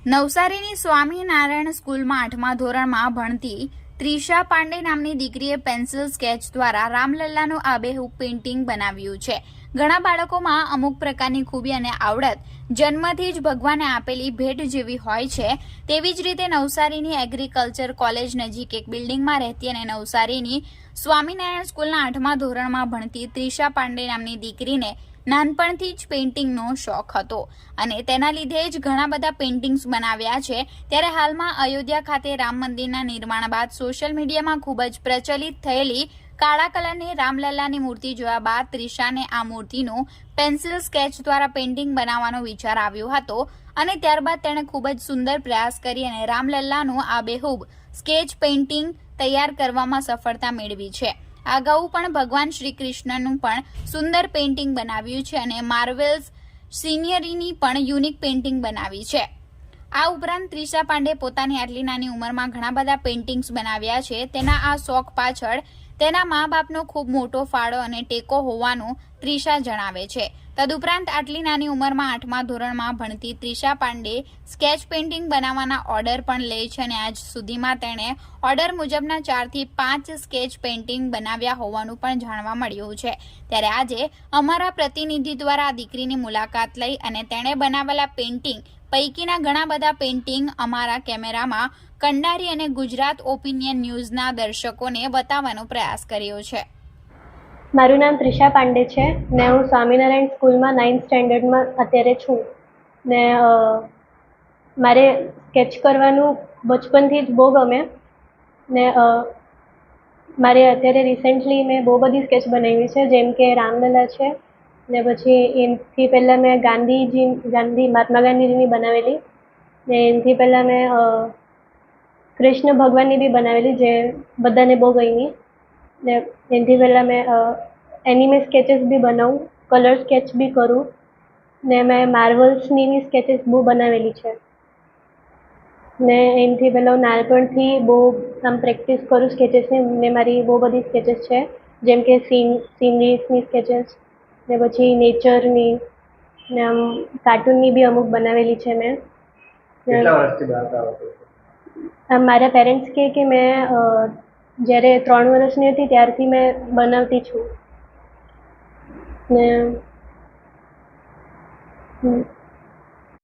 નવસારીની સ્વામિનારાયણ સ્કૂલમાં 8મા ધોરણમાં ભણતી ત્રિષા પાંડે નામની દીકરીએ પેન્સિલ સ્કેચ દ્વારા રામલલ્લાનું આબેહૂબ પેઇન્ટિંગ બનાવ્યું છે. ઘણા બાળકોમાં અમુક પ્રકારની ખૂબી અને આવડત જન્મથી જ ભગવાને આપેલી ભેટ જેવી હોય છે. તેવી જ રીતે નવસારીની એગ્રીકલ્ચર કોલેજ નજીક એક બિલ્ડિંગમાં રહેતી અને નવસારીની સ્વામિનારાયણ સ્કૂલના 8મા ધોરણમાં ભણતી ત્રિષા પાંડે નામની દીકરીને નાનપણથી જ પેઇન્ટિંગનો શોખ હતો અને તેના લીધે જ ઘણા બધા પેઇન્ટિંગ્સ બનાવ્યા છે. ત્યારે હાલમાં અયોધ્યા ખાતે રામ મંદિરના નિર્માણ બાદ સોશિયલ મીડિયામાં ખૂબ જ પ્રચલિત થયેલી કાળા કલરની રામલલ્લાની મૂર્તિ જોયા બાદ ત્રિષાને આ મૂર્તિનું પેન્સિલ સ્કેચ દ્વારા પેઇન્ટિંગ બનાવવાનો વિચાર આવ્યો હતો અને ત્યારબાદ તેણે ખૂબ જ સુંદર પ્રયાસ કરી અને રામલલ્લાનું આબેહૂબ સ્કેચ પેઇન્ટિંગ તૈયાર કરવામાં સફળતા મેળવી છે. અગાઉ પણ ભગવાન શ્રી કૃષ્ણનું પણ સુંદર પેઇન્ટિંગ બનાવ્યું છે અને માર્વેલ્સ સિનિયરીની પણ યુનિક પેઇન્ટિંગ બનાવી છે. આ ઉપરાંત ત્રિષા પાંડે પોતાની આટલી નાની ઉંમરમાં ઘણા બધા પેઇન્ટિંગ્સ બનાવ્યા છે. તેના આ શોખ પાછળ તેના મા બાપનો ખૂબ મોટો ફાળો અને ટેકો હોવાનું ત્રિષા જણાવે છે. તદુપરાંત આટલી નાની ઉંમરમાં 8મા ધોરણમાં ભણતી ત્રિષા પાંડે સ્કેચ પેઇન્ટિંગ બનાવવાના ઓર્ડર પણ લે છે અને આજ સુધીમાં તેણે ઓર્ડર મુજબના 4 થી 5 સ્કેચ પેઇન્ટિંગ બનાવ્યા હોવાનું પણ જાણવા મળ્યું છે. ત્યારે આજે અમારા પ્રતિનિધિ દ્વારા આ દીકરીની મુલાકાત લઈ અને તેણે બનાવેલા પેઇન્ટિંગ પૈકીના ઘણા બધા પેઇન્ટિંગ અમારા કેમેરામાં કંડારી અને ગુજરાત ઓપિનિયન ન્યૂઝના દર્શકોને બતાવવાનો પ્રયાસ કર્યો છે. મારું નામ ત્રિષા પાંડે છે ને હું સ્વામિનારાયણ સ્કૂલમાં 9th સ્ટેન્ડર્ડમાં અત્યારે છું ને મારે સ્કેચ કરવાનું બચપનથી જ બહુ ગમે ને મારે અત્યારે રિસેન્ટલી મેં બહુ બધી સ્કેચ બનાવી છે, જેમ કે રામલલ્લા છે ને પછી એનાથી પહેલાં મેં મહાત્મા ગાંધીજીની બનાવેલી ને એનાથી પહેલાં મેં કૃષ્ણ ભગવાનની બી બનાવેલી જે બધાને બહુ ગમી ને એનાથી પહેલાં મેં એનિમે સ્કેચીસ બી બનાવું, કલર સ્કેચ બી કરું ને મેં માર્વલ્સની બી સ્કેચીસ બહુ બનાવેલી છે ને એનાથી પહેલાં હું નાનપણથી બહુ આમ પ્રેક્ટિસ કરું સ્કેચીસની ને મારી બહુ બધી સ્કેચીસ છે, જેમ કે સીનરીઝની સ્કેચીસ ને પછી નેચરની ને આમ કાર્ટૂનની બી અમુક બનાવેલી છે મેં. કેટલા વર્ષથી બનાવતા હતો? મારા પેરેન્ટ્સ કે મેં જ્યારે 3 વર્ષની હતી ત્યારથી મેં બનાવતી છું ને